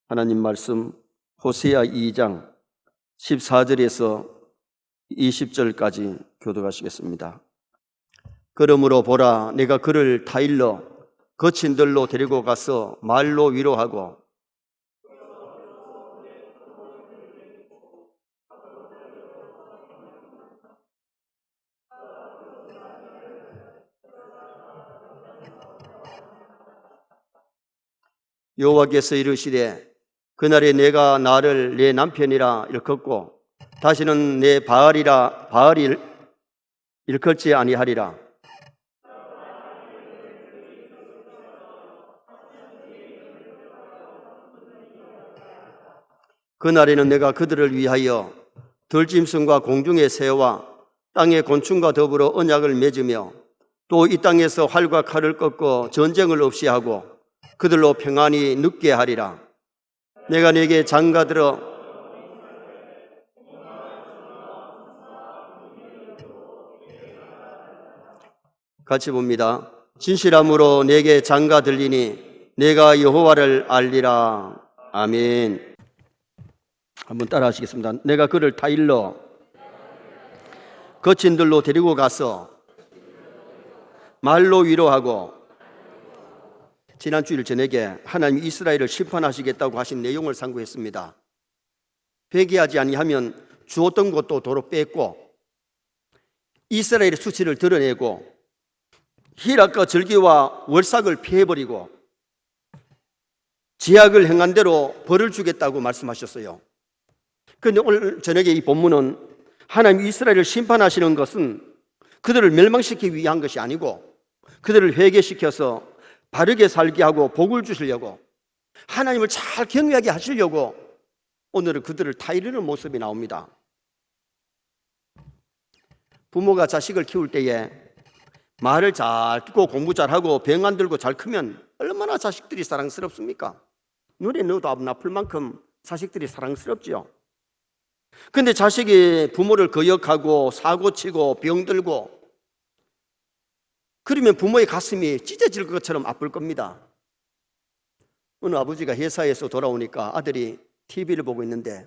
하나님 말씀 호세아 2장 14절에서 20절까지 교독하시겠습니다. 그러므로 보라, 내가 그를 타일러 거친 들로 데리고 가서 말로 위로하고 여호와께서 이르시되 그날에 내가 나를 내 남편이라 일컫고 다시는 내 바알이 일컫지 아니하리라. 그날에는 내가 그들을 위하여 들짐승과 공중의 새와 땅의 곤충과 더불어 언약을 맺으며 또 이 땅에서 활과 칼을 꺾어 전쟁을 없이 하고 그들로 평안히 눕게 하리라. 내가 네게 장가들어 같이 봅니다. 진실함으로 내게 장가 들리니 내가 여호와를 알리라. 아멘. 한번 따라 하시겠습니다. 내가 그를 타일러 거친 들로 데리고 가서 말로 위로하고, 지난 주일 저녁에 하나님이 이스라엘을 심판하시겠다고 하신 내용을 상고했습니다. 회개하지 아니하면 주었던 것도 도로 뺐고 이스라엘의 수치를 드러내고 희락과 절기와 월삭을 피해버리고 제약을 행한 대로 벌을 주겠다고 말씀하셨어요. 그런데 오늘 저녁에 이 본문은 하나님 이스라엘을 심판하시는 것은 그들을 멸망시키기 위한 것이 아니고 그들을 회개시켜서 바르게 살게 하고 복을 주시려고, 하나님을 잘 경외하게 하시려고 오늘은 그들을 타이르는 모습이 나옵니다. 부모가 자식을 키울 때에 말을 잘 듣고 공부 잘하고 병 안 들고 잘 크면 얼마나 자식들이 사랑스럽습니까? 눈에 넣어도 안 아플 만큼 자식들이 사랑스럽지요. 근데 자식이 부모를 거역하고 사고치고 병들고 그러면 부모의 가슴이 찢어질 것처럼 아플 겁니다. 어느 아버지가 회사에서 돌아오니까 아들이 TV를 보고 있는데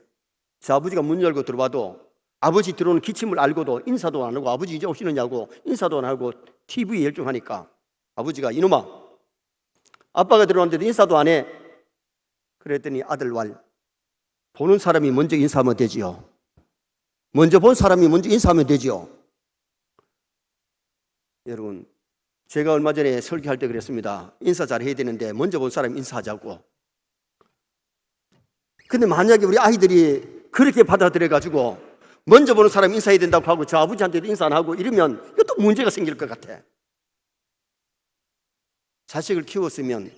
제 아버지가 문 열고 들어와도 아버지 들어오는 기침을 알고도 인사도 안 하고 아버지 이제 오시느냐고 인사도 안 하고 TV에 열중하니까 아버지가 이놈아, 아빠가 들어왔는데도 인사도 안 해. 그랬더니 아들 말, 보는 사람이 먼저 인사하면 되지요. 먼저 본 사람이 먼저 인사하면 되지요. 여러분, 제가 얼마 전에 설교할 때 그랬습니다. 인사 잘 해야 되는데 먼저 본 사람 인사하자고. 근데 만약에 우리 아이들이 그렇게 받아들여가지고 먼저 보는 사람 인사해야 된다고 하고 저 아버지한테도 인사 안 하고 이러면 이것도 문제가 생길 것 같아. 자식을 키웠으면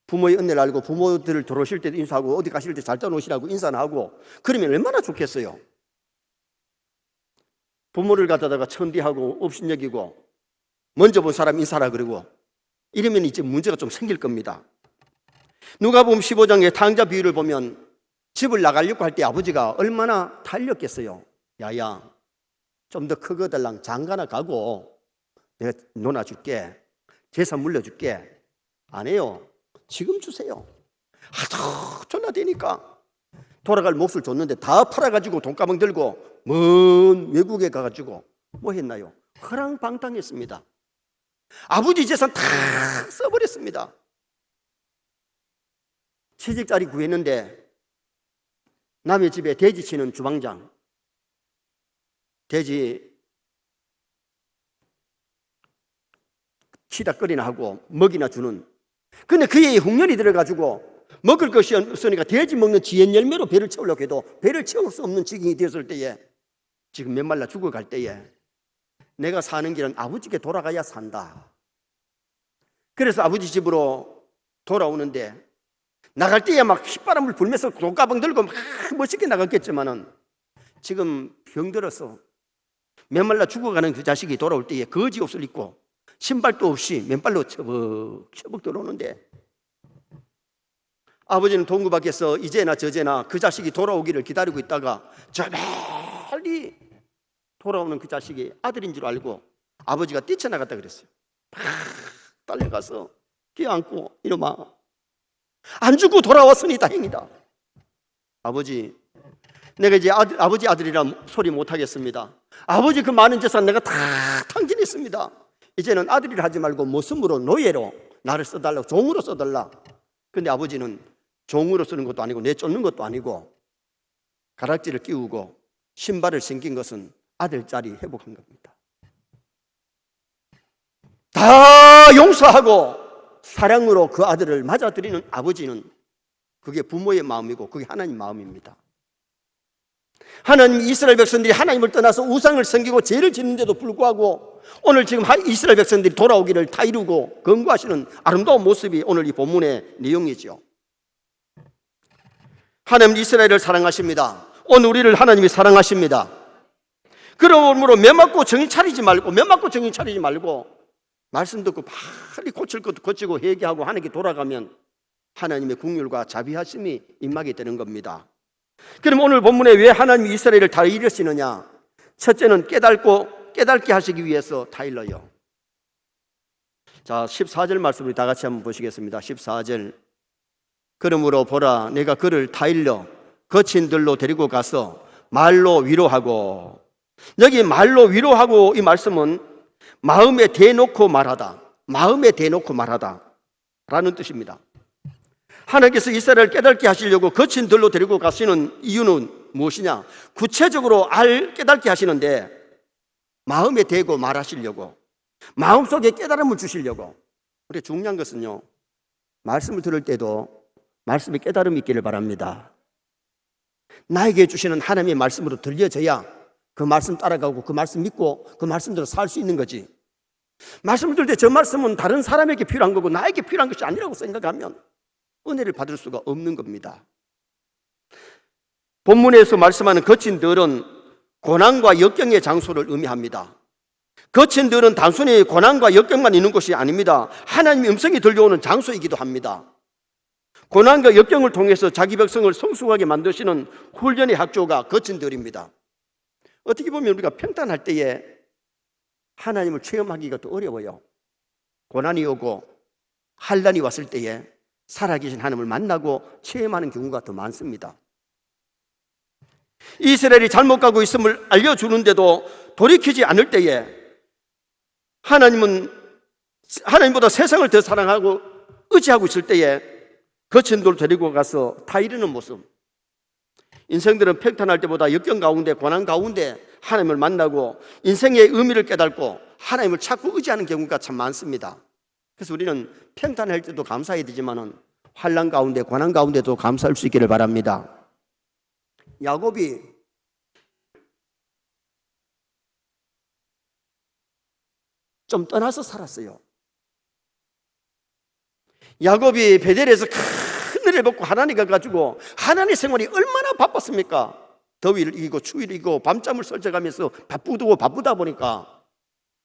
부모의 은혜를 알고 부모들을 들어오실 때도 인사하고 어디 가실 때 잘 떠놓으시라고 인사는 하고 그러면 얼마나 좋겠어요. 부모를 갖다가 천대하고 업신여기고 먼저 본 사람 인사라 그러고 이러면 이제 문제가 좀 생길 겁니다. 누가복음 15장의 탕자 비유를 보면 집을 나가려고 할 때 아버지가 얼마나 달렸겠어요. 야야, 좀 더 크거들랑 장가나 가고 내가 놀아줄게, 재산 물려줄게. 안 해요. 지금 주세요. 하도 전화되니까 돌아갈 몫을 줬는데 다 팔아가지고 돈가방 들고 먼 외국에 가가지고 뭐 했나요? 허랑방탕했습니다. 아버지 재산 다 써버렸습니다. 취직자리 구했는데 남의 집에 돼지 치는 주방장, 돼지 치다 끓이나 하고 먹이나 주는, 근데 그의 흉년이 들어가지고 먹을 것이 없으니까 돼지 먹는 지연 열매로 배를 채우려고 해도 배를 채울 수 없는 지경이 되었을 때에, 지금 메말라 죽어갈 때에 내가 사는 길은 아버지께 돌아가야 산다. 그래서 아버지 집으로 돌아오는데 나갈 때에 막 휘바람을 불면서 돈가방 들고 막 멋있게 나갔겠지만은 지금 병들어서 메말라 죽어가는 그 자식이 돌아올 때에 거지 옷을 입고 신발도 없이 맨발로 처벅처벅 들어오는데 아버지는 동구 밖에서 이제나 저제나 그 자식이 돌아오기를 기다리고 있다가 저 멀리 돌아오는 그 자식이 아들인 줄 알고 아버지가 뛰쳐나갔다 그랬어요. 막 달려가서 껴안고 이놈아, 안 죽고 돌아왔으니 다행이다. 아버지, 내가 이제 아버지 아들이라 소리 못하겠습니다. 아버지 그 많은 재산 내가 다 탕진했습니다. 이제는 아들이라 하지 말고 모습으로 노예로 나를 써달라고, 종으로 써달라. 근데 아버지는 종으로 쓰는 것도 아니고 내쫓는 것도 아니고 가락지를 끼우고 신발을 신긴 것은 아들 자리 회복한 겁니다. 다 용서하고 사랑으로 그 아들을 맞아들이는 아버지는 그게 부모의 마음이고 그게 하나님 마음입니다. 하나님 이스라엘 백성들이 하나님을 떠나서 우상을 섬기고 죄를 짓는데도 불구하고 오늘 지금 이스라엘 백성들이 돌아오기를 다 이루고 건구하시는 아름다운 모습이 오늘 이 본문의 내용이죠. 하나님 이스라엘을 사랑하십니다. 오늘 우리를 하나님이 사랑하십니다. 그러므로 매맞고 정신 차리지 말고 말씀 듣고 빨리 고칠 것도 고치고 회개하고 하나님께 돌아가면 하나님의 긍휼과 자비하심이 임하게 되는 겁니다. 그럼 오늘 본문에 왜 하나님이 이스라엘을 다 이르시느냐? 첫째는 깨닫게 하시기 위해서 다 일러요. 자, 14절 말씀을 다 같이 한번 보시겠습니다. 14절. 그러므로 보라, 내가 그를 다 일러 거친 들로 데리고 가서 말로 위로하고. 여기 말로 위로하고 이 말씀은 마음에 대놓고 말하다, 마음에 대놓고 말하다 라는 뜻입니다. 하나님께서 이스라엘을 깨닫게 하시려고 거친 들로 데리고 가시는 이유는 무엇이냐? 구체적으로 깨닫게 하시는데 마음에 대고 말하시려고, 마음속에 깨달음을 주시려고. 그래, 중요한 것은요, 말씀을 들을 때도 말씀에 깨달음이 있기를 바랍니다. 나에게 주시는 하나님의 말씀으로 들려져야 그 말씀 따라가고 그 말씀 믿고 그 말씀대로 살 수 있는 거지. 말씀을 들을 때 저 말씀은 다른 사람에게 필요한 거고 나에게 필요한 것이 아니라고 생각하면 은혜를 받을 수가 없는 겁니다. 본문에서 말씀하는 거친 들은 고난과 역경의 장소를 의미합니다. 거친 들은 단순히 고난과 역경만 있는 곳이 아닙니다. 하나님의 음성이 들려오는 장소이기도 합니다. 고난과 역경을 통해서 자기 백성을 성숙하게 만드시는 훈련의 학교가 거친 들입니다. 어떻게 보면 우리가 평탄할 때에 하나님을 체험하기가 더 어려워요. 고난이 오고 환난이 왔을 때에 살아계신 하나님을 만나고 체험하는 경우가 더 많습니다. 이스라엘이 잘못 가고 있음을 알려주는데도 돌이키지 않을 때에 하나님보다 세상을 더 사랑하고 의지하고 있을 때에 거친 돌 데리고 가서 다 이루는 모습. 인생들은 평탄할 때보다 역경 가운데, 고난 가운데 하나님을 만나고 인생의 의미를 깨닫고 하나님을 찾고 의지하는 경우가 참 많습니다. 그래서 우리는 평탄할 때도 감사해야 되지만 환난 가운데, 고난 가운데도 감사할 수 있기를 바랍니다. 야곱이 좀 떠나서 살았어요. 야곱이 베델에서 큰 은혜를 받고 하나님 가가지고 하나님의 생활이 얼마나 바빴습니까? 더위를 이기고 추위를 이기고 밤잠을 설쳐가면서 바쁘다 보니까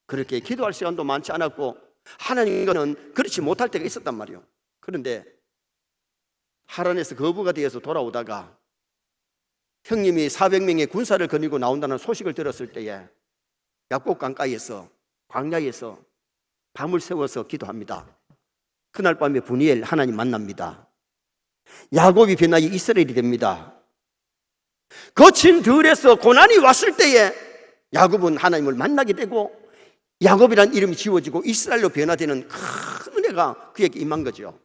그렇게 기도할 시간도 많지 않았고 하나님과는 그렇지 못할 때가 있었단 말이에요. 그런데 하란에서 거부가 되어서 돌아오다가 형님이 400명의 군사를 거느리고 나온다는 소식을 들었을 때에 야곱 강가에서, 광야에서 밤을 새워서 기도합니다. 그날 밤에 분이엘 하나님 만납니다. 야곱이 변하여 이스라엘이 됩니다. 거친 들에서 고난이 왔을 때에 야곱은 하나님을 만나게 되고 야곱이라는 이름이 지워지고 이스라엘로 변화되는 큰 은혜가 그에게 임한 거죠.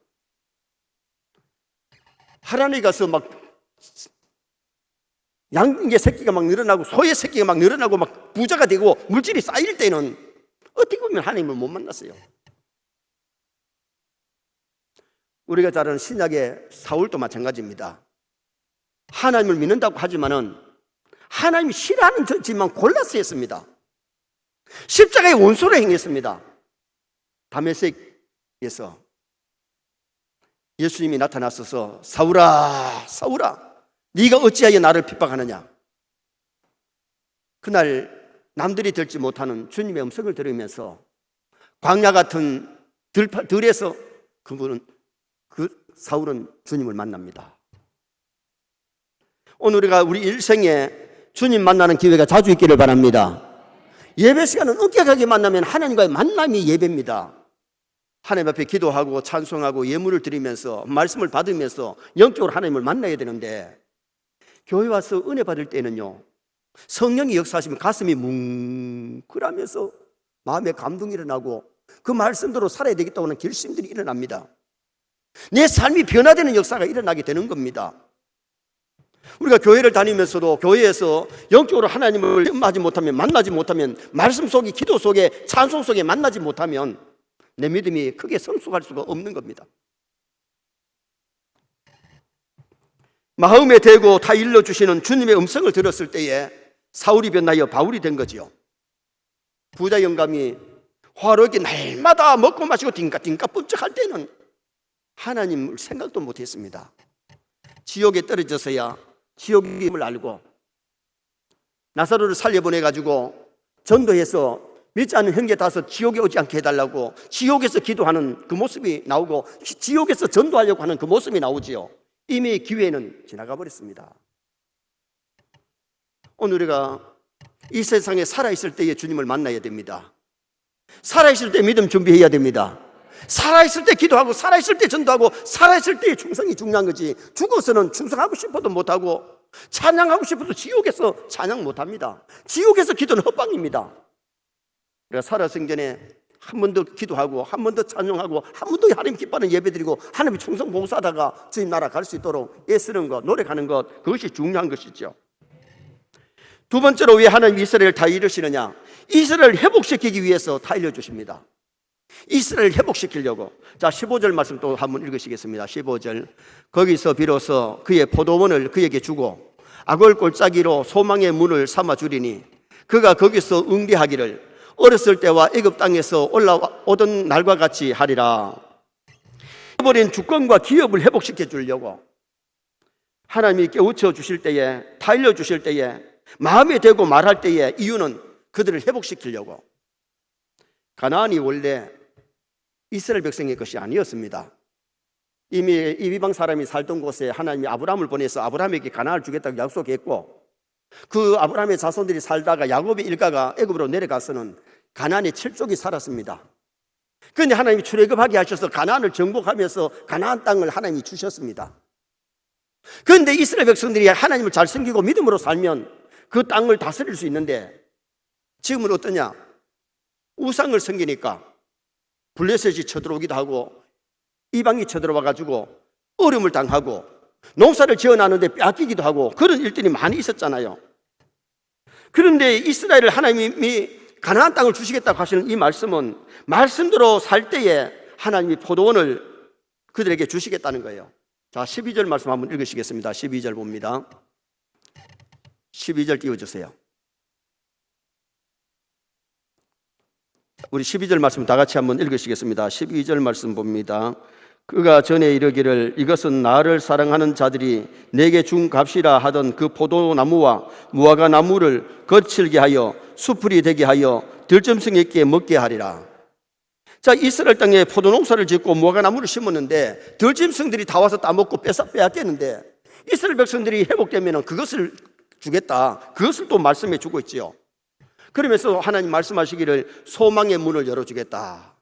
하란에 가서 막 양의 새끼가 막 늘어나고 소의 새끼가 막 늘어나고 막 부자가 되고 물질이 쌓일 때는 어떻게 보면 하나님을 못 만났어요. 우리가 잘 아는 신약의 사울도 마찬가지입니다. 하나님을 믿는다고 하지만은 하나님이 싫어하는 짓만 골라서 했습니다. 십자가의 원수로 행했습니다. 다메섹에서 예수님이 나타나셔서 사울아, 사울아, 네가 어찌하여 나를 핍박하느냐. 그날 남들이 들지 못하는 주님의 음성을 들으면서 광야 같은 들에서 사울은 주님을 만납니다. 오늘 우리가 우리 일생에 주님 만나는 기회가 자주 있기를 바랍니다. 예배 시간은 엄격하게 만나면 하나님과의 만남이 예배입니다. 하나님 앞에 기도하고 찬송하고 예물을 드리면서 말씀을 받으면서 영적으로 하나님을 만나야 되는데, 교회 와서 은혜 받을 때는요, 성령이 역사하시면 가슴이 뭉클하면서 마음에 감동이 일어나고 그 말씀대로 살아야 되겠다고 하는 결심들이 일어납니다. 내 삶이 변화되는 역사가 일어나게 되는 겁니다. 우리가 교회를 다니면서도 교회에서 영적으로 하나님을 만나지 못하면, 말씀 속에, 기도 속에, 찬송 속에 만나지 못하면 내 믿음이 크게 성숙할 수가 없는 겁니다. 마음에 대고 다 일러주시는 주님의 음성을 들었을 때에 사울이 변하여 바울이 된 거지요. 부자 영감이 화로에게 날마다 먹고 마시고 딩까딩까 뻔쩍할 때는 하나님을 생각도 못했습니다. 지옥에 떨어져서야 지옥의 힘을 알고 나사로를 살려보내가지고 전도해서 믿지 않는 형제 5 지옥에 오지 않게 해달라고 지옥에서 기도하는 그 모습이 나오고 지옥에서 전도하려고 하는 그 모습이 나오지요. 이미 기회는 지나가 버렸습니다. 오늘 우리가 이 세상에 살아있을 때에 주님을 만나야 됩니다. 살아있을 때 믿음 준비해야 됩니다. 살아있을 때 기도하고 살아있을 때 전도하고 살아있을 때의 충성이 중요한 거지, 죽어서는 충성하고 싶어도 못하고 찬양하고 싶어도 지옥에서 찬양 못합니다. 지옥에서 기도는 헛방입니다. 우리가 살아생전에 한 번 더 기도하고 한 번 더 찬양하고 한 번 더 하나님 기뻐하는 예배드리고 하나님 충성 봉사하다가 주님 나라 갈 수 있도록 애쓰는 것, 노력하는 것, 그것이 중요한 것이죠. 두 번째로 왜 하나님 이스라엘을 다 이루시느냐? 이스라엘을 회복시키기 위해서 다 일러주십니다. 이스라엘을 회복시키려고. 자, 15절 말씀 또 한번 읽으시겠습니다. 15절. 거기서 비로소 그의 포도원을 그에게 주고 악을 골짜기로 소망의 문을 삼아 주리니 그가 거기서 응대하기를 어렸을 때와 애굽 땅에서 올라오던 날과 같이 하리라. 잃어버린 주권과 기업을 회복시켜 주려고 하나님이 깨우쳐 주실 때에, 다 알려주실 때에, 마음에 대고 말할 때에 이유는 그들을 회복시키려고. 가나안이 원래 이스라엘 백성의 것이 아니었습니다. 이미 이 이방 사람이 살던 곳에 하나님이 아브라함을 보내서 아브라함에게 가나안을 주겠다고 약속했고, 그 아브라함의 자손들이 살다가 야곱의 일가가 애굽으로 내려가서는 가나안에 7족이 살았습니다. 그런데 하나님이 출애굽하게 하셔서 가나안을 정복하면서 가나안 땅을 하나님이 주셨습니다. 그런데 이스라엘 백성들이 하나님을 잘 섬기고 믿음으로 살면 그 땅을 다스릴 수 있는데, 지금은 어떠냐? 우상을 섬기니까 블레셋이 쳐들어오기도 하고 이방이 쳐들어와 가지고 어려움을 당하고 농사를 지어나는데 빼앗기기도 하고 그런 일들이 많이 있었잖아요. 그런데 이스라엘을 하나님이 가나안 땅을 주시겠다고 하시는 이 말씀은 말씀대로 살 때에 하나님이 포도원을 그들에게 주시겠다는 거예요. 자, 12절 말씀 한번 읽으시겠습니다. 12절 봅니다. 12절 띄워주세요. 우리 12절 말씀 다 같이 한번 읽으시겠습니다. 12절 말씀 봅니다. 그가 전에 이르기를 이것은 나를 사랑하는 자들이 내게 준 값이라 하던 그 포도나무와 무화과 나무를 거칠게 하여 수풀이 되게 하여 들짐승 있게 먹게 하리라. 자, 이스라엘 땅에 포도농사를 짓고 무화과 나무를 심었는데 들짐승들이 다 와서 따먹고 빼앗겠는데, 이스라엘 백성들이 회복되면 그것을 주겠다, 그것을 또 말씀해 주고 있지요. 그러면서 하나님 말씀하시기를 소망의 문을 열어주겠다.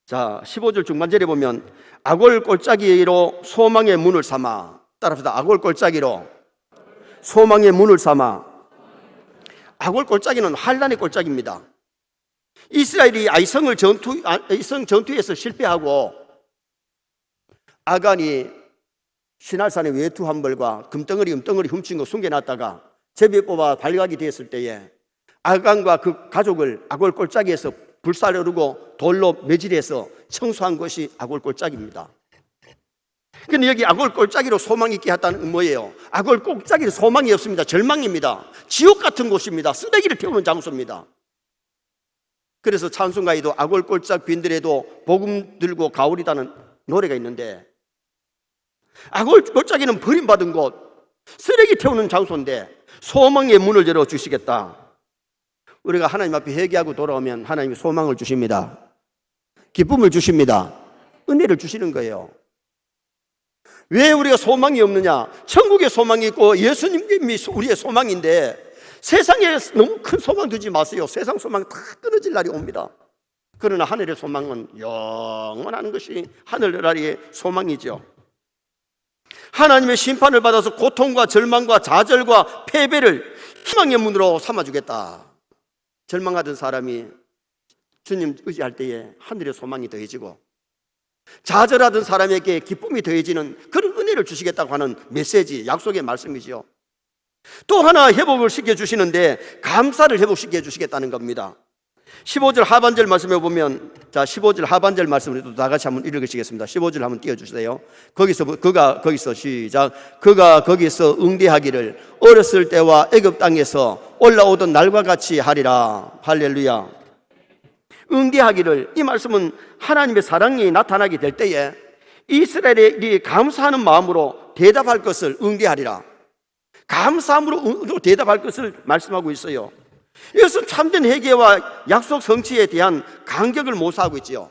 자, 15절 중반절에 보면 악월 골짜기로 소망의 문을 삼아. 따라합시다. 악월 골짜기로 소망의 문을 삼아. 악월 골짜기는 환란의 골짜기입니다. 이스라엘이 아이성 전투에서 실패하고 아간이 시날산의 외투 한 벌과 금덩어리 훔친 거 숨겨놨다가 제비에 뽑아 발각이 되었을 때에 아간과 그 가족을 악월 골짜기에서 불살을 오르고 돌로 매질해서 청소한 것이 악월 골짜기입니다. 근데 여기 악월 골짜기로 소망이 있게 했다는 뭐예요? 악월 골짜기는 소망이 없습니다. 절망입니다. 지옥 같은 곳입니다. 쓰레기를 태우는 장소입니다. 그래서 찬송가에도 악월 골짜기 빈들에도 복음 들고 가오리다는 노래가 있는데, 악월 골짜기는 버림받은 곳, 쓰레기 태우는 장소인데 소망의 문을 열어주시겠다. 우리가 하나님 앞에 회개하고 돌아오면 하나님이 소망을 주십니다. 기쁨을 주십니다. 은혜를 주시는 거예요. 왜 우리가 소망이 없느냐? 천국에 소망이 있고 예수님이 우리의 소망인데 세상에 너무 큰 소망 두지 마세요. 세상 소망 다 끊어질 날이 옵니다. 그러나 하늘의 소망은 영원한 것이 하늘나라의 소망이죠. 하나님의 심판을 받아서 고통과 절망과 좌절과 패배를 희망의 문으로 삼아주겠다. 절망하던 사람이 주님 의지할 때에 하늘의 소망이 더해지고, 좌절하던 사람에게 기쁨이 더해지는 그런 은혜를 주시겠다고 하는 메시지, 약속의 말씀이지요. 또 하나 회복을 시켜주시는데 감사를 회복시켜 주시겠다는 겁니다. 15절 하반절 말씀에 보면, 자, 15절 하반절 말씀을 또 다 같이 한번 읽으시겠습니다. 15절 한번 띄워주세요. 거기서 시작. 그가 거기서 응대하기를 어렸을 때와 애굽 땅에서 올라오던 날과 같이 하리라. 할렐루야. 응대하기를, 이 말씀은 하나님의 사랑이 나타나게 될 때에 이스라엘이 감사하는 마음으로 대답할 것을 응대하리라. 감사함으로 대답할 것을 말씀하고 있어요. 이것은 참된 회개와 약속 성취에 대한 간격을 모사하고 있지요.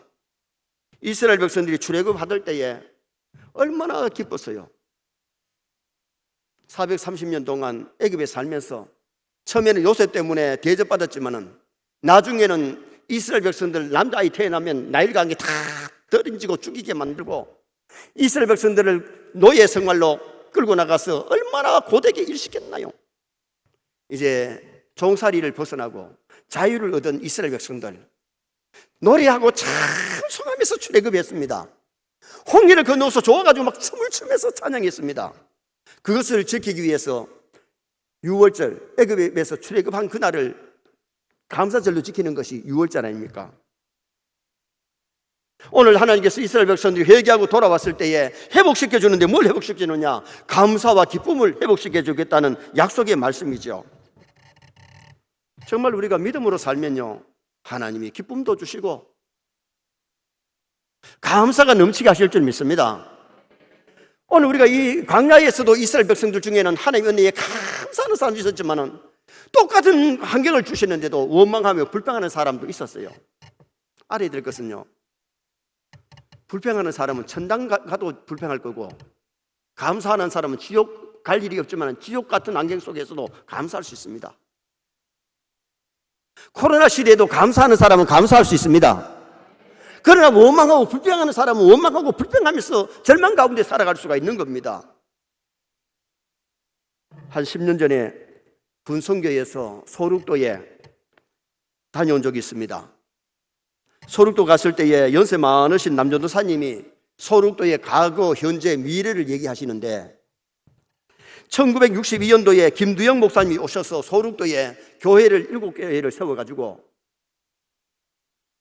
이스라엘 백성들이 출애굽 받을 때에 얼마나 기뻤어요. 430년 동안 애굽에 살면서 처음에는 요셉 때문에 대접받았지만은 나중에는 이스라엘 백성들 남자아이 태어나면 나일강에 다 던지고 죽이게 만들고 이스라엘 백성들을 노예 생활로 끌고 나가서 얼마나 고되게 일시켰나요. 이제 종살이를 벗어나고 자유를 얻은 이스라엘 백성들 노래하고 찬송하면서 출애굽했습니다. 홍해를 건너서 좋아가지고 막 춤을 추면서 찬양했습니다. 그것을 지키기 위해서 6월절 애굽에서 출애굽한 그날을 감사절로 지키는 것이 6월절 아닙니까? 오늘 하나님께서 이스라엘 백성들이 회개하고 돌아왔을 때에 회복시켜 주는데 뭘 회복시켜 주느냐? 감사와 기쁨을 회복시켜 주겠다는 약속의 말씀이죠. 정말 우리가 믿음으로 살면요, 하나님이 기쁨도 주시고 감사가 넘치게 하실 줄 믿습니다. 오늘 우리가 이 광야에서도 이스라엘 백성들 중에는 하나님의 은혜에 감사하는 사람도 있었지만은 똑같은 환경을 주시는데도 원망하며 불평하는 사람도 있었어요. 알아야 될 것은요, 불평하는 사람은 천당 가도 불평할 거고, 감사하는 사람은 지옥 갈 일이 없지만 지옥 같은 환경 속에서도 감사할 수 있습니다. 코로나 시대에도 감사하는 사람은 감사할 수 있습니다. 그러나 원망하고 불평하는 사람은 원망하고 불평하면서 절망 가운데 살아갈 수가 있는 겁니다. 한 10년 전에 분성교에서 소륙도에 다녀온 적이 있습니다. 소륙도 갔을 때에 연세 많으신 남전도사님이 소륙도의 과거, 현재, 미래를 얘기하시는데 1962년도에 김두영 목사님이 오셔서 소륙도에 교회를 7개회를 세워가지고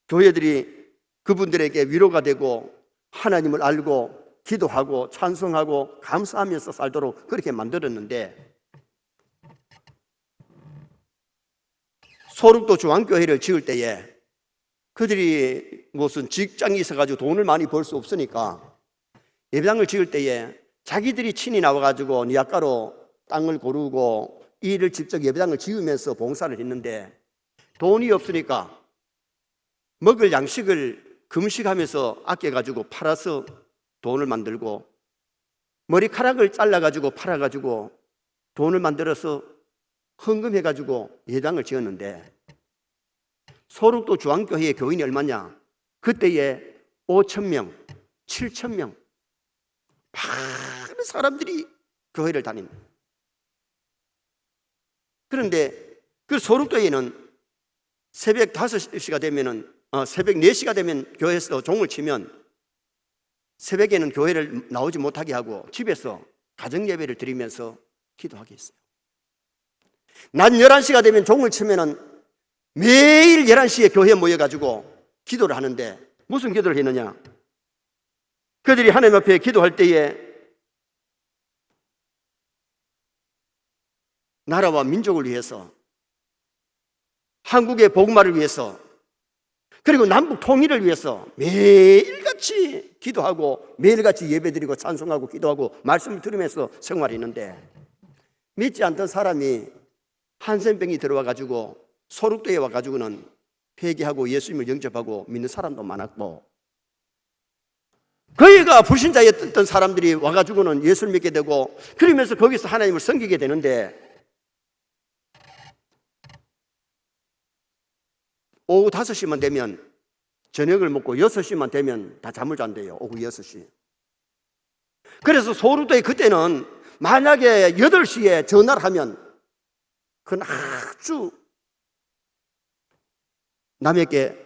교회들이 그분들에게 위로가 되고 하나님을 알고 기도하고 찬송하고 감사하면서 살도록 그렇게 만들었는데, 소륙도 중앙교회를 지을 때에 그들이 무슨 직장이 있어가지고 돈을 많이 벌 수 없으니까 예배당을 지을 때에 자기들이 친히 나와가지고 니아가로 땅을 고르고 이를 직접 예배당을 지으면서 봉사를 했는데, 돈이 없으니까 먹을 양식을 금식하면서 아껴가지고 팔아서 돈을 만들고, 머리카락을 잘라가지고 팔아가지고 돈을 만들어서 헌금해가지고 예배당을 지었는데, 소륙도 중앙교회의 교인이 얼마냐? 그때에 5,000명, 7,000명 많은 사람들이 교회를 다닙니다. 그런데 그 소륙도에는 새벽 5시가 되면은 새벽 4시가 되면 교회에서 종을 치면 새벽에는 교회를 나오지 못하게 하고 집에서 가정 예배를 드리면서 기도하게 했어요. 낮 11시가 되면 종을 치면은 매일 11시에 교회에 모여가지고 기도를 하는데, 무슨 기도를 했느냐? 그들이 하나님 앞에 기도할 때에 나라와 민족을 위해서, 한국의 복음화를 위해서, 그리고 남북 통일을 위해서 매일같이 기도하고 매일같이 예배드리고 찬송하고 기도하고 말씀을 들으면서 생활했는데, 믿지 않던 사람이 한센병이 들어와가지고 소륙도에 와가지고는 회개하고 예수님을 영접하고 믿는 사람도 많았고, 거기가 불신자였던 사람들이 와가지고는 예수를 믿게 되고, 그러면서 거기서 하나님을 섬기게 되는데, 오후 5시만 되면 저녁을 먹고 6시만 되면 다 잠을 잔대요. 오후 6시. 그래서 소르도에 그때는 만약에 8시에 전화를 하면 그건 아주 남에게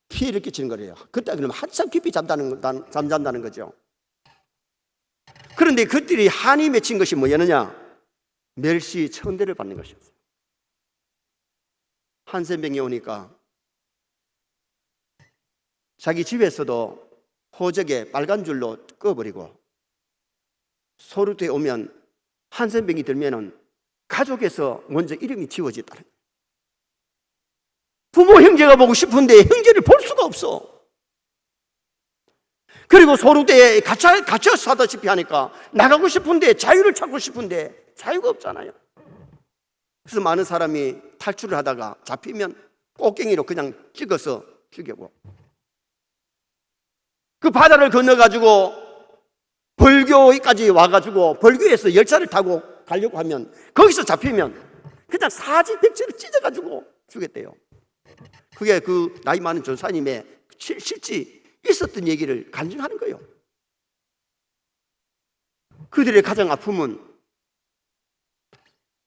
피해를 끼치는 거래요. 그때 그러면 한참 깊이 잠잔다는 거죠. 그런데 그들이 한이 맺힌 것이 뭐였느냐? 멸시 천대를 받는 것이었어요. 한센병이 오니까 자기 집에서도 호적에 빨간 줄로 꺼버리고, 소르트에 오면 한센병이 들면은 가족에서 먼저 이름이 지워졌다는 거예요. 부모 형제가 보고 싶은데 형제를 볼 수가 없어. 그리고 소르트에 갇혀 사다시피 하니까 나가고 싶은데, 자유를 찾고 싶은데 자유가 없잖아요. 그래서 많은 사람이 탈출을 하다가 잡히면 꽃갱이로 그냥 찍어서 죽이고, 그 바다를 건너가지고 벌교까지 와가지고 벌교에서 열차를 타고 가려고 하면 거기서 잡히면 그냥 사지백지를 찢어가지고 죽였대요. 그게 그 나이 많은 전사님의 실제 있었던 얘기를 간증하는 거예요. 그들의 가장 아픔은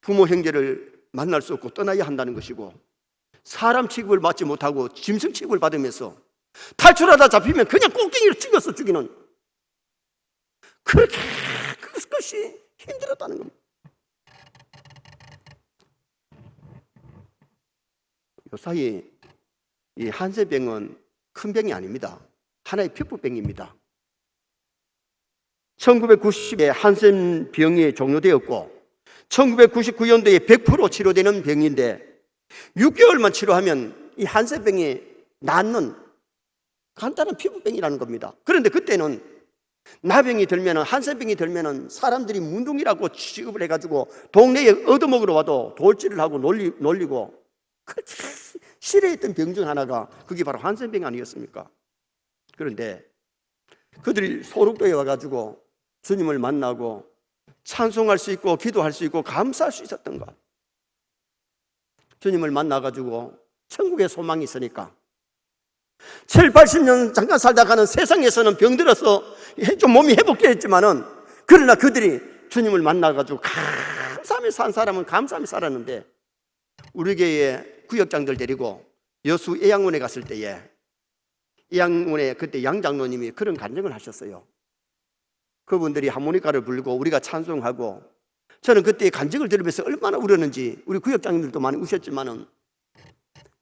부모 형제를 만날 수 없고 떠나야 한다는 것이고, 사람 취급을 받지 못하고 짐승 취급을 받으면서 탈출하다 잡히면 그냥 꽃갱이로 찍어서 죽이는, 그렇게 그것이 힘들었다는 겁니다. 요사이 이 한센병은 큰 병이 아닙니다. 하나의 피부병입니다. 1990에 한센병이 종료되었고 1999년도에 100% 치료되는 병인데 6개월만 치료하면 이 한센병이 낫는 간단한 피부병이라는 겁니다. 그런데 그때는 나병이 들면은, 한센병이 들면은 사람들이 문둥이라고 취급을 해가지고 동네에 얻어먹으러 와도 돌질을 하고 놀리고 싫어했던 병 중 하나가 그게 바로 한센병 아니었습니까? 그런데 그들이 소르도에 와가지고 주님을 만나고 찬송할 수 있고 기도할 수 있고 감사할 수 있었던 것, 주님을 만나가지고 천국에 소망이 있으니까 7, 80년 잠깐 살다가는 세상에서는 병들어서 좀 몸이 회복되었지만은, 그러나 그들이 주님을 만나가지고 감사하며 산 사람은 감사하며 살았는데, 우리 교회 구역장들 데리고 여수 애양원에 갔을 때에 애양원에 그때 양 장로님이 그런 간증을 하셨어요. 그분들이 하모니카를 불고 우리가 찬송하고, 저는 그때 간증을 들으면서 얼마나 울었는지, 우리 구역장님들도 많이 우셨지만은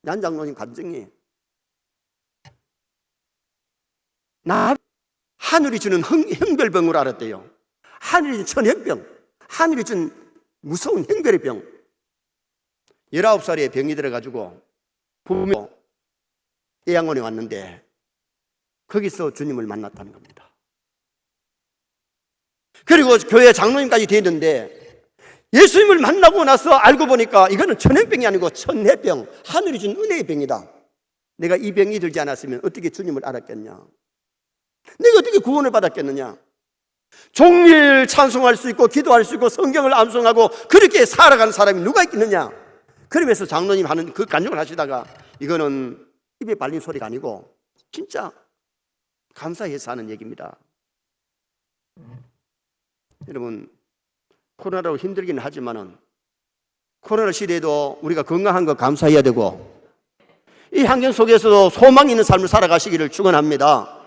양 장로님 간증이, 나 하늘이 주는 형별병으로 알았대요. 하늘이 준 천혜병, 하늘이 준 무서운 형별의 병. 19살에 병이 들어가지고 부모 애양원에 왔는데 거기서 주님을 만났다는 겁니다. 그리고 교회 장로님까지 되었는데 예수님을 만나고 나서 알고 보니까 이거는 천혜병이 아니고 천혜병, 하늘이 준 은혜의 병이다. 내가 이 병이 들지 않았으면 어떻게 주님을 알았겠냐, 내가 어떻게 구원을 받았겠느냐. 종일 찬송할 수 있고 기도할 수 있고 성경을 암송하고 그렇게 살아가는 사람이 누가 있겠느냐. 그러면서 장로님 하는 그 간증을 하시다가, 이거는 입에 발린 소리가 아니고 진짜 감사해서 하는 얘기입니다. 여러분, 코로나로 힘들기는 하지만은 코로나 시대에도 우리가 건강한 거 감사해야 되고, 이 환경 속에서도 소망 있는 삶을 살아가시기를 축원합니다.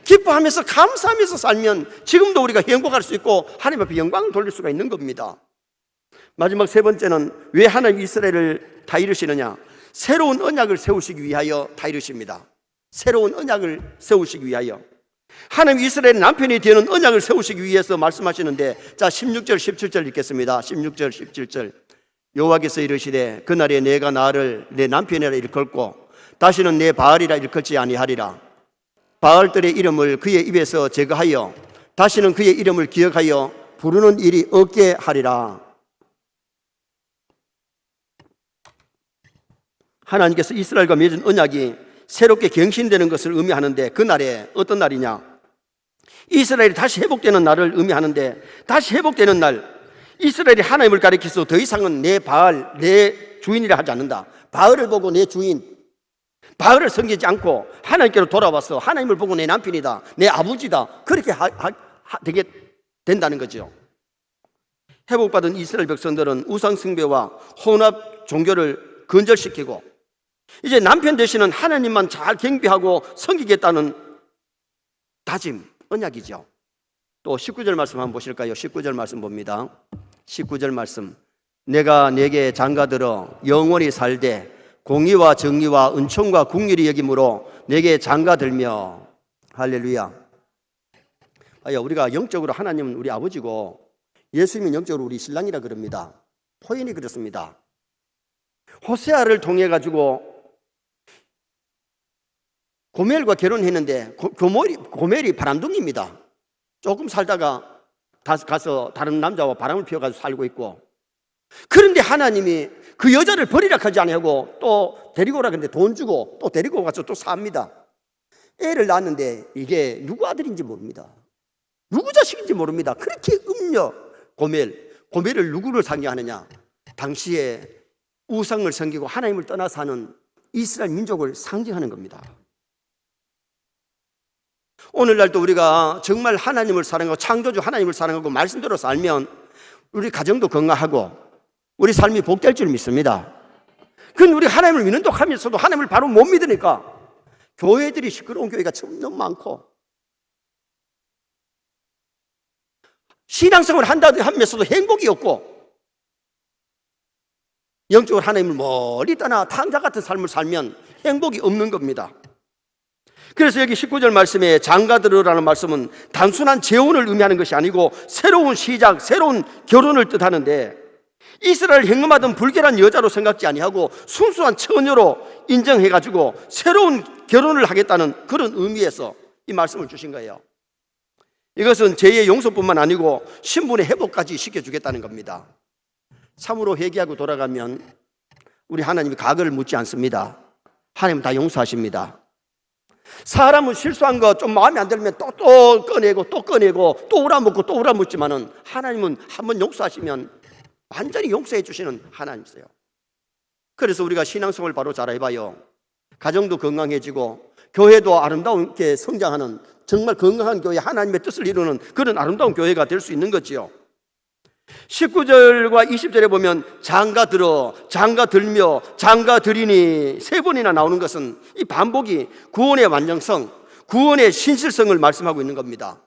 기뻐하면서 감사하면서 살면 지금도 우리가 행복할 수 있고 하나님 앞에 영광을 돌릴 수가 있는 겁니다. 마지막 세 번째는 왜 하나님 이스라엘을 다 이루시느냐? 새로운 언약을 세우시기 위하여 다 이루십니다. 새로운 언약을 세우시기 위하여, 하나님 이스라엘의 남편이 되는 언약을 세우시기 위해서 말씀하시는데, 자 16절 17절 읽겠습니다. 16절 17절. 여호와께서 이르시되 그날에 내가 나를 내 남편이라 일컬고 다시는 내 바알이라 일컬지 아니하리라. 바알들의 이름을 그의 입에서 제거하여 다시는 그의 이름을 기억하여 부르는 일이 없게 하리라. 하나님께서 이스라엘과 맺은 언약이 새롭게 갱신되는 것을 의미하는데, 그날에 어떤 날이냐? 이스라엘이 다시 회복되는 날을 의미하는데, 다시 회복되는 날, 이스라엘이 하나님을 가리켜서 더 이상은 내 바알, 내 주인이라 하지 않는다. 바알을 보고 내 주인, 바알을 섬기지 않고 하나님께로 돌아와서 하나님을 보고 내 남편이다, 내 아버지다, 그렇게 되게 된다는 거죠. 회복받은 이스라엘 백성들은 우상 숭배와 혼합 종교를 근절시키고 이제 남편 되시는 하나님만 잘 경배하고 섬기겠다는 다짐, 언약이죠. 또 19절 말씀 한번 보실까요? 19절 말씀 봅니다. 19절 말씀. 내가 내게 장가들어 영원히 살되 공의와 정의와 은총과 긍휼이 여김으로 내게 장가들며. 할렐루야. 우리가 영적으로 하나님은 우리 아버지고 예수님은 영적으로 우리 신랑이라 그럽니다. 호연이 그렇습니다. 호세아를 통해 가지고 고멜과 결혼했는데 고멜이 바람둥이입니다. 조금 살다가 가서 다른 남자와 바람을 피워가지고 살고 있고, 그런데 하나님이 그 여자를 버리라 하지 아니하고 또 데리고 오라 그랬는데 돈 주고 또 데리고 가서 또 삽니다. 애를 낳았는데 이게 누구 아들인지 모릅니다. 누구 자식인지 모릅니다. 그렇게 고멜을 누구를 상징하느냐? 당시에 우상을 섬기고 하나님을 떠나 사는 이스라엘 민족을 상징하는 겁니다. 오늘날도 우리가 정말 하나님을 사랑하고 창조주 하나님을 사랑하고 말씀대로 살면 우리 가정도 건강하고 우리 삶이 복될 줄 믿습니다. 그건 우리 하나님을 믿는 척 하면서도 하나님을 바로 못 믿으니까 교회들이 시끄러운 교회가 너무 많고, 신앙생활을 한다고 하면서도 행복이 없고, 영적으로 하나님을 멀리 떠나 탕자 같은 삶을 살면 행복이 없는 겁니다. 그래서 여기 19절 말씀에 장가들으라는 말씀은 단순한 재혼을 의미하는 것이 아니고 새로운 시작, 새로운 결혼을 뜻하는데, 이스라엘 현금하던 불결한 여자로 생각지 아니하고 순수한 처녀로 인정해가지고 새로운 결혼을 하겠다는 그런 의미에서 이 말씀을 주신 거예요. 이것은 죄의 용서뿐만 아니고 신분의 회복까지 시켜주겠다는 겁니다. 참으로 회개하고 돌아가면 우리 하나님이 과거를 묻지 않습니다. 하나님은 다 용서하십니다. 사람은 실수한 거 좀 마음에 안 들면 또 꺼내고 또 우라묻고 또 우라묻지만은 하나님은 한번 용서하시면 완전히 용서해 주시는 하나님이세요. 그래서 우리가 신앙생활을 바로 잘 해봐요. 가정도 건강해지고 교회도 아름다운게 성장하는 정말 건강한 교회, 하나님의 뜻을 이루는 그런 아름다운 교회가 될 수 있는 거지요. 19절과 20절에 보면 장가들어, 장가들며, 장가들이니 세 번이나 나오는 것은 이 반복이 구원의 완전성, 구원의 신실성을 말씀하고 있는 겁니다.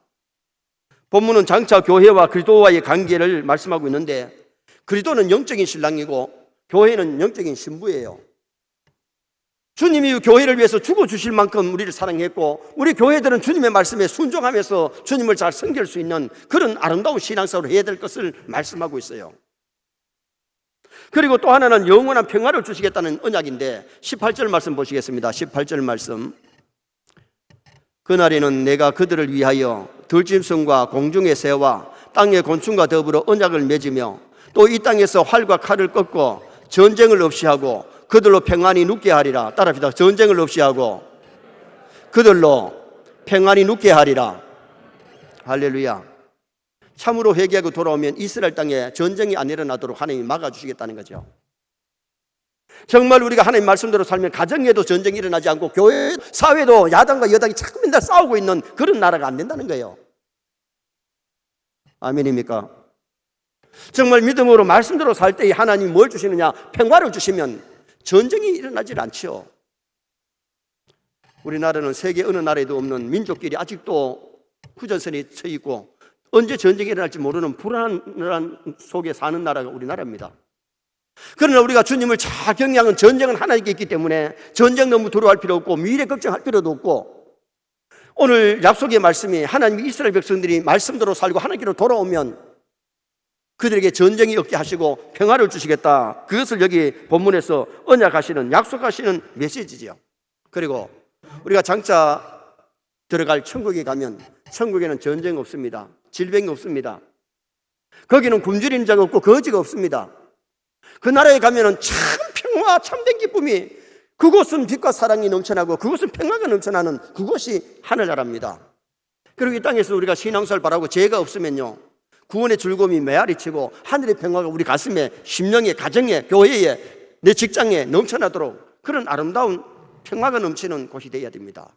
본문은 장차 교회와 그리스도와의 관계를 말씀하고 있는데, 그리스도는 영적인 신랑이고 교회는 영적인 신부예요. 주님이 교회를 위해서 죽어주실 만큼 우리를 사랑했고, 우리 교회들은 주님의 말씀에 순종하면서 주님을 잘 섬길 수 있는 그런 아름다운 신앙생활을 해야 될 것을 말씀하고 있어요. 그리고 또 하나는 영원한 평화를 주시겠다는 언약인데 18절 말씀 보시겠습니다. 18절 말씀. 그날에는 내가 그들을 위하여 들짐승과 공중의 새와 땅의 곤충과 더불어 언약을 맺으며 또 이 땅에서 활과 칼을 꺾고 전쟁을 없이 하고 그들로 평안히 눕게 하리라. 따라합시다. 전쟁을 없이 하고 그들로 평안히 눕게 하리라. 할렐루야. 참으로 회개하고 돌아오면 이스라엘 땅에 전쟁이 안 일어나도록 하나님이 막아주시겠다는 거죠. 정말 우리가 하나님 말씀대로 살면 가정에도 전쟁이 일어나지 않고 교회, 사회도 야당과 여당이 자꾸 맨날 싸우고 있는 그런 나라가 안 된다는 거예요. 아멘입니까? 정말 믿음으로 말씀대로 살 때 하나님이 뭘 주시느냐? 평화를 주시면 전쟁이 일어나질 않죠. 우리나라는 세계 어느 나라에도 없는 민족끼리 아직도 후전선에 쳐 있고 언제 전쟁이 일어날지 모르는 불안한 속에 사는 나라가 우리나라입니다. 그러나 우리가 주님을 잘 경외하는, 전쟁은 하나님께 있기 때문에 전쟁 너무 두려워할 필요 없고 미래 걱정할 필요도 없고, 오늘 약속의 말씀이 하나님이 이스라엘 백성들이 말씀대로 살고 하나님께로 돌아오면 그들에게 전쟁이 없게 하시고 평화를 주시겠다. 그것을 여기 본문에서 언약하시는, 약속하시는 메시지지요. 그리고 우리가 장차 들어갈 천국에 가면 천국에는 전쟁 없습니다. 질병이 없습니다. 거기는 굶주리는 자가 없고 거지가 없습니다. 그 나라에 가면은 참 평화, 참된 기쁨이, 그곳은 빛과 사랑이 넘쳐나고 그곳은 평화가 넘쳐나는 그곳이 하늘나라입니다. 그리고 이 땅에서 우리가 신앙생활 바라고 죄가 없으면요, 구원의 즐거움이 메아리치고 하늘의 평화가 우리 가슴에, 심령에, 가정에, 교회에, 내 직장에 넘쳐나도록 그런 아름다운 평화가 넘치는 곳이 되어야 됩니다.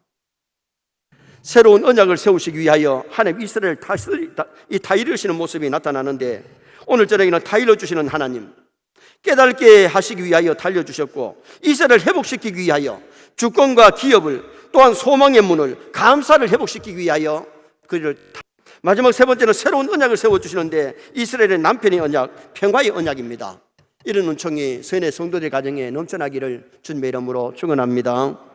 새로운 언약을 세우시기 위하여 하나님 이스라엘 다 이루시는 모습이 나타나는데, 오늘 저녁에는 다 이루어주시는 하나님, 깨닫게 하시기 위하여 달려주셨고, 이스라엘을 회복시키기 위하여 주권과 기업을, 또한 소망의 문을, 감사를 회복시키기 위하여 그를, 마지막 세 번째는 새로운 언약을 세워주시는데, 이스라엘의 남편의 언약, 평화의 언약입니다. 이런 은총이 선의 성도들 가정에 넘쳐나기를 주님의 이름으로 축원합니다.